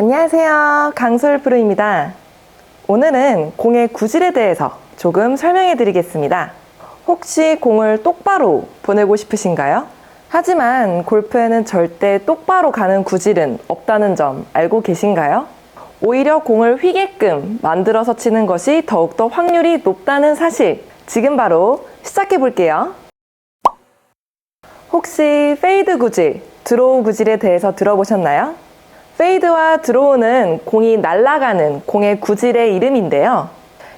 안녕하세요. 강솔프로입니다. 오늘은 공의 구질에 대해서 조금 설명해 드리겠습니다. 혹시 공을 똑바로 보내고 싶으신가요? 하지만 골프에는 절대 똑바로 가는 구질은 없다는 점 알고 계신가요? 오히려 공을 휘게끔 만들어서 치는 것이 더욱더 확률이 높다는 사실, 지금 바로 시작해 볼게요. 혹시 페이드 구질, 드로우 구질에 대해서 들어보셨나요? 페이드와 드로우는 공이 날아가는 공의 구질의 이름인데요.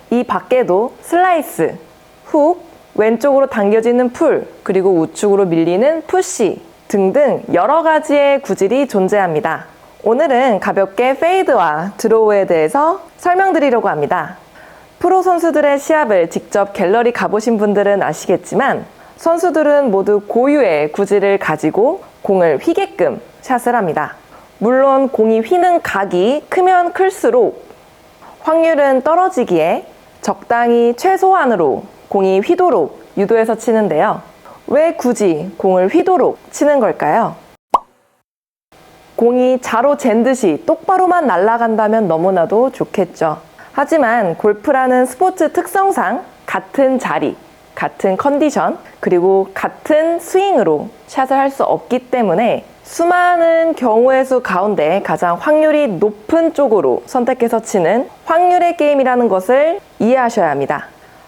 이 밖에도 슬라이스, 훅, 왼쪽으로 당겨지는 풀, 그리고 우측으로 밀리는 푸시 등등 여러 가지의 구질이 존재합니다. 오늘은 가볍게 페이드와 드로우에 대해서 설명드리려고 합니다. 프로 선수들의 시합을 직접 갤러리 가보신 분들은 아시겠지만 선수들은 모두 고유의 구질을 가지고 공을 휘게끔 샷을 합니다. 물론 공이 휘는 각이 크면 클수록 확률은 떨어지기에 적당히 최소한으로 공이 휘도록 유도해서 치는데요. 왜 굳이 공을 휘도록 치는 걸까요? 공이 자로 잰 듯이 똑바로만 날아간다면 너무나도 좋겠죠. 하지만 골프라는 스포츠 특성상 같은 자리, 같은 컨디션, 그리고 같은 스윙으로 샷을 할 수 없기 때문에 수많은 경우의 수 가운데 가장 확률이 높은 쪽으로 선택해서 치는 확률의 게임이라는 것을 이해하셔야 합니다.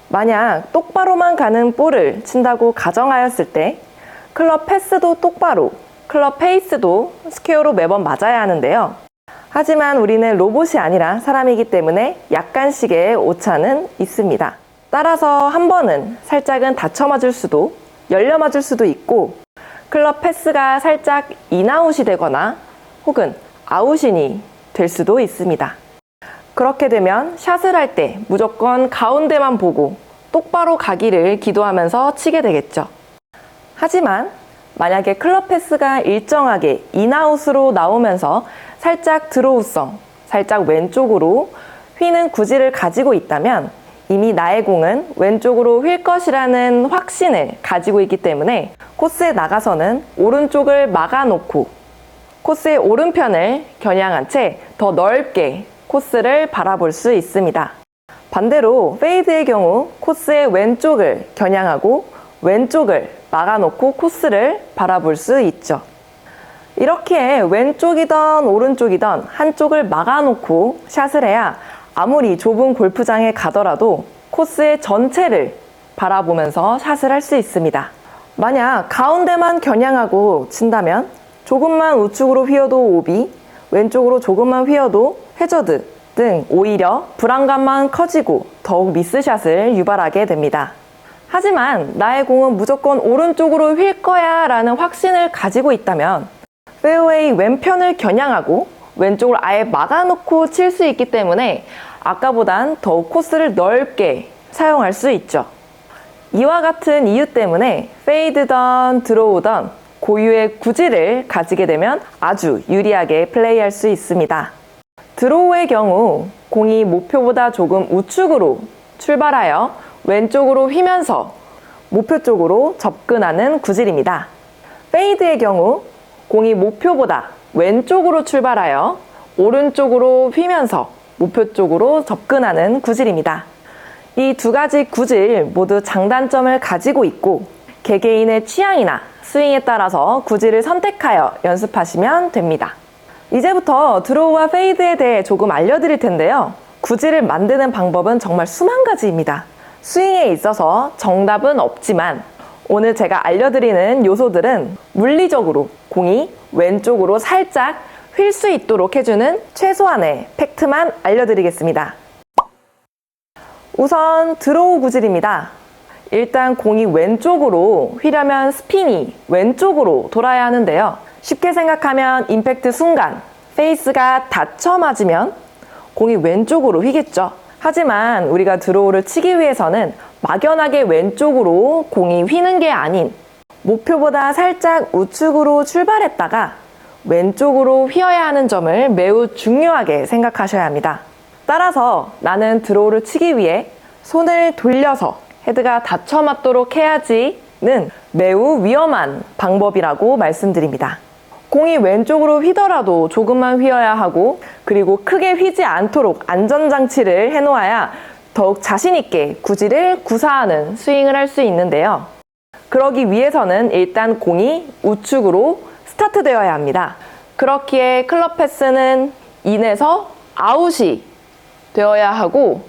만약 똑바로만 가는 볼을 친다고 가정하였을 때 클럽 패스도 똑바로, 클럽 페이스도 스퀘어로 매번 맞아야 하는데요. 하지만 우리는 로봇이 아니라 사람이기 때문에 약간씩의 오차는 있습니다. 따라서 한 번은 살짝은 다쳐 맞을 수도, 열려 맞을 수도 있고 클럽 패스가 살짝 인아웃이 되거나 혹은 아웃인이 될 수도 있습니다. 그렇게 되면 샷을 할 때 무조건 가운데만 보고 똑바로 가기를 기도하면서 치게 되겠죠. 하지만 만약에 클럽 패스가 일정하게 인아웃으로 나오면서 살짝 드로우성, 살짝 왼쪽으로 휘는 구질을 가지고 있다면 이미 나의 공은 왼쪽으로 휠 것이라는 확신을 가지고 있기 때문에 코스에 나가서는 오른쪽을 막아놓고 코스의 오른편을 겨냥한 채 더 넓게 코스를 바라볼 수 있습니다. 반대로 페이드의 경우 코스의 왼쪽을 겨냥하고 왼쪽을 막아놓고 코스를 바라볼 수 있죠. 이렇게 왼쪽이든 오른쪽이든 한쪽을 막아놓고 샷을 해야 아무리 좁은 골프장에 가더라도 코스의 전체를 바라보면서 샷을 할 수 있습니다. 만약 가운데만 겨냥하고 친다면 조금만 우측으로 휘어도 오비, 왼쪽으로 조금만 휘어도 해저드 등 오히려 불안감만 커지고 더욱 미스샷을 유발하게 됩니다. 하지만 나의 공은 무조건 오른쪽으로 휠 거야 라는 확신을 가지고 있다면 페어웨이 왼편을 겨냥하고 왼쪽을 아예 막아놓고 칠 수 있기 때문에 아까보단 더욱 코스를 넓게 사용할 수 있죠. 이와 같은 이유 때문에 페이드든 드로우든 고유의 구질을 가지게 되면 아주 유리하게 플레이할 수 있습니다. 드로우의 경우 공이 목표보다 조금 우측으로 출발하여 왼쪽으로 휘면서 목표 쪽으로 접근하는 구질입니다. 페이드의 경우 공이 목표보다 왼쪽으로 출발하여 오른쪽으로 휘면서 목표 쪽으로 접근하는 구질입니다. 이 두 가지 구질 모두 장단점을 가지고 있고 개개인의 취향이나 스윙에 따라서 구질을 선택하여 연습하시면 됩니다. 이제부터 드로우와 페이드에 대해 조금 알려드릴 텐데요. 구질을 만드는 방법은 정말 수만 가지입니다. 스윙에 있어서 정답은 없지만 오늘 제가 알려드리는 요소들은 물리적으로 공이 왼쪽으로 살짝 휠 수 있도록 해주는 최소한의 팩트만 알려드리겠습니다. 우선 드로우 구질입니다. 일단 공이 왼쪽으로 휘려면 스핀이 왼쪽으로 돌아야 하는데요. 쉽게 생각하면 임팩트 순간 페이스가 닫혀 맞으면 공이 왼쪽으로 휘겠죠. 하지만 우리가 드로우를 치기 위해서는 막연하게 왼쪽으로 공이 휘는 게 아닌 목표보다 살짝 우측으로 출발했다가 왼쪽으로 휘어야 하는 점을 매우 중요하게 생각하셔야 합니다. 따라서 나는 드로우를 치기 위해 손을 돌려서 헤드가 닫혀 맞도록 해야지는 매우 위험한 방법이라고 말씀드립니다. 공이 왼쪽으로 휘더라도 조금만 휘어야 하고 그리고 크게 휘지 않도록 안전장치를 해놓아야 더욱 자신있게 구질을 구사하는 스윙을 할 수 있는데요. 그러기 위해서는 일단 공이 우측으로 스타트되어야 합니다. 그렇기에 클럽 패스는 인에서 아웃이 되어야 하고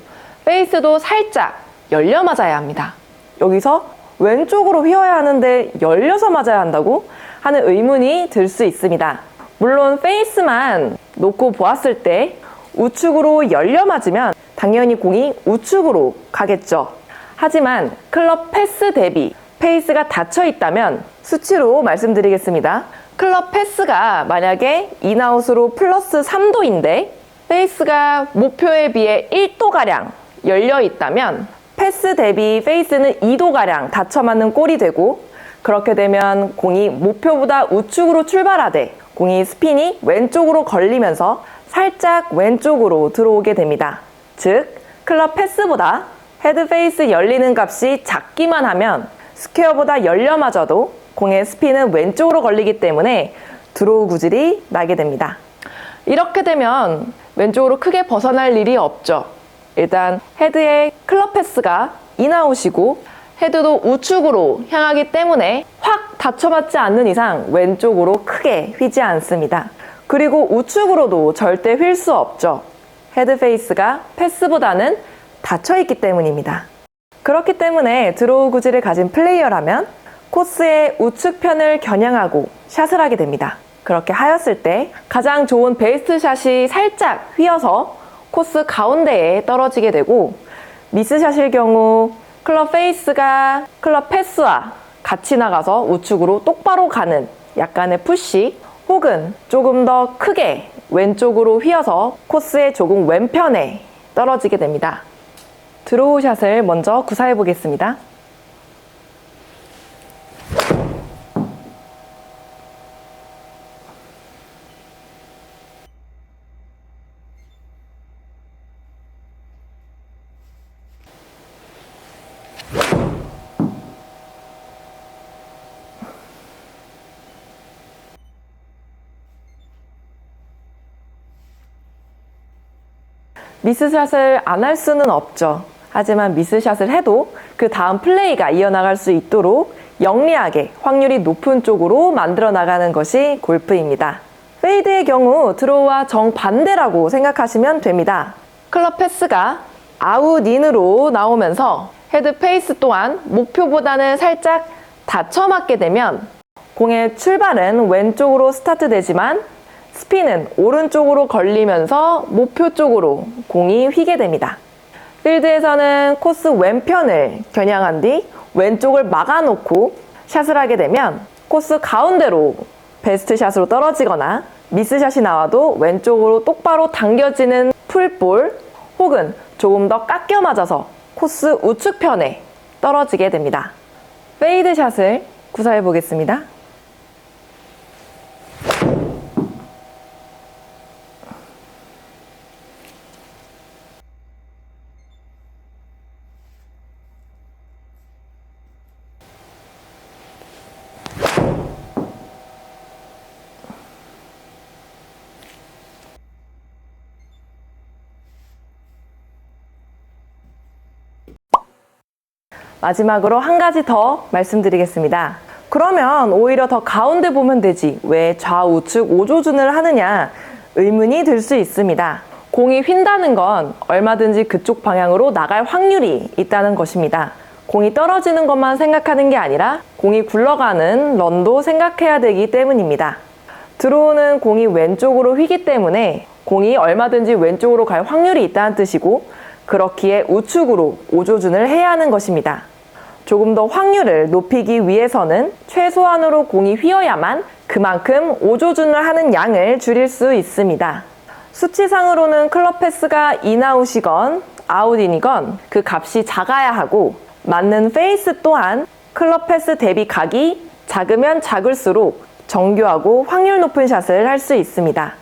페이스도 살짝 열려 맞아야 합니다. 여기서 왼쪽으로 휘어야 하는데 열려서 맞아야 한다고 하는 의문이 들 수 있습니다. 물론 페이스만 놓고 보았을 때 우측으로 열려 맞으면 당연히 공이 우측으로 가겠죠. 하지만 클럽 패스 대비 페이스가 닫혀 있다면 수치로 말씀드리겠습니다. 클럽 패스가 만약에 인아웃으로 플러스 3도인데 페이스가 목표에 비해 1도가량 열려 있다면 패스 대비 페이스는 2도가량 닫혀 맞는 꼴이 되고, 그렇게 되면 공이 목표보다 우측으로 출발하되 공이 스핀이 왼쪽으로 걸리면서 살짝 왼쪽으로 들어오게 됩니다. 즉, 클럽 패스보다 헤드 페이스 열리는 값이 작기만 하면 스퀘어보다 열려 맞아도 공의 스핀은 왼쪽으로 걸리기 때문에 드로우 구질이 나게 됩니다. 이렇게 되면 왼쪽으로 크게 벗어날 일이 없죠. 일단 헤드의 클럽 패스가 인아웃이고 헤드도 우측으로 향하기 때문에 확 닫혀맞지 않는 이상 왼쪽으로 크게 휘지 않습니다. 그리고 우측으로도 절대 휠 수 없죠. 헤드 페이스가 패스보다는 닫혀있기 때문입니다. 그렇기 때문에 드로우 구질을 가진 플레이어라면 코스의 우측편을 겨냥하고 샷을 하게 됩니다. 그렇게 하였을 때 가장 좋은 베이스트 샷이 살짝 휘어서 코스 가운데에 떨어지게 되고, 미스샷일 경우 클럽 페이스가 클럽 패스와 같이 나가서 우측으로 똑바로 가는 약간의 푸시, 혹은 조금 더 크게 왼쪽으로 휘어서 코스의 조금 왼편에 떨어지게 됩니다. 드로우 샷을 먼저 구사해 보겠습니다. 미스샷을 안 할 수는 없죠. 하지만 미스샷을 해도 그 다음 플레이가 이어나갈 수 있도록 영리하게 확률이 높은 쪽으로 만들어 나가는 것이 골프입니다. 페이드의 경우 드로우와 정반대라고 생각하시면 됩니다. 클럽 패스가 아웃인으로 나오면서 헤드 페이스 또한 목표보다는 살짝 닫혀 맞게 되면 공의 출발은 왼쪽으로 스타트되지만 스핀은 오른쪽으로 걸리면서 목표 쪽으로 공이 휘게 됩니다. 필드에서는 코스 왼편을 겨냥한 뒤 왼쪽을 막아놓고 샷을 하게 되면 코스 가운데로 베스트 샷으로 떨어지거나 미스샷이 나와도 왼쪽으로 똑바로 당겨지는 풀볼, 혹은 조금 더 깎여 맞아서 코스 우측편에 떨어지게 됩니다. 페이드 샷을 구사해 보겠습니다. 마지막으로 한 가지 더 말씀드리겠습니다. 그러면 오히려 더 가운데 보면 되지 왜 좌우측 5조준을 하느냐 의문이 들 수 있습니다. 공이 휜다는 건 얼마든지 그쪽 방향으로 나갈 확률이 있다는 것입니다. 공이 떨어지는 것만 생각하는 게 아니라 공이 굴러가는 런도 생각해야 되기 때문입니다. 드로우는 공이 왼쪽으로 휘기 때문에 공이 얼마든지 왼쪽으로 갈 확률이 있다는 뜻이고, 그렇기에 우측으로 5조준을 해야 하는 것입니다. 조금 더 확률을 높이기 위해서는 최소한으로 공이 휘어야만 그만큼 5조준을 하는 양을 줄일 수 있습니다. 수치상으로는 클럽 패스가 인아웃이건 아웃인이건 그 값이 작아야 하고, 맞는 페이스 또한 클럽 패스 대비 각이 작으면 작을수록 정교하고 확률 높은 샷을 할 수 있습니다.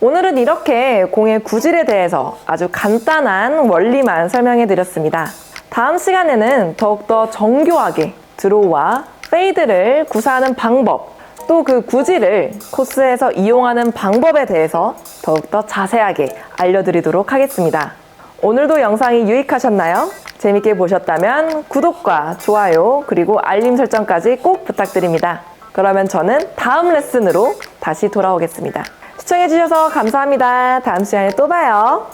오늘은 이렇게 공의 구질에 대해서 아주 간단한 원리만 설명해 드렸습니다. 다음 시간에는 더욱더 정교하게 드로우와 페이드를 구사하는 방법, 또 그 구지를 코스에서 이용하는 방법에 대해서 더욱더 자세하게 알려드리도록 하겠습니다. 오늘도 영상이 유익하셨나요? 재밌게 보셨다면 구독과 좋아요 그리고 알림 설정까지 꼭 부탁드립니다. 그러면 저는 다음 레슨으로 다시 돌아오겠습니다. 시청해주셔서 감사합니다. 다음 시간에 또 봐요.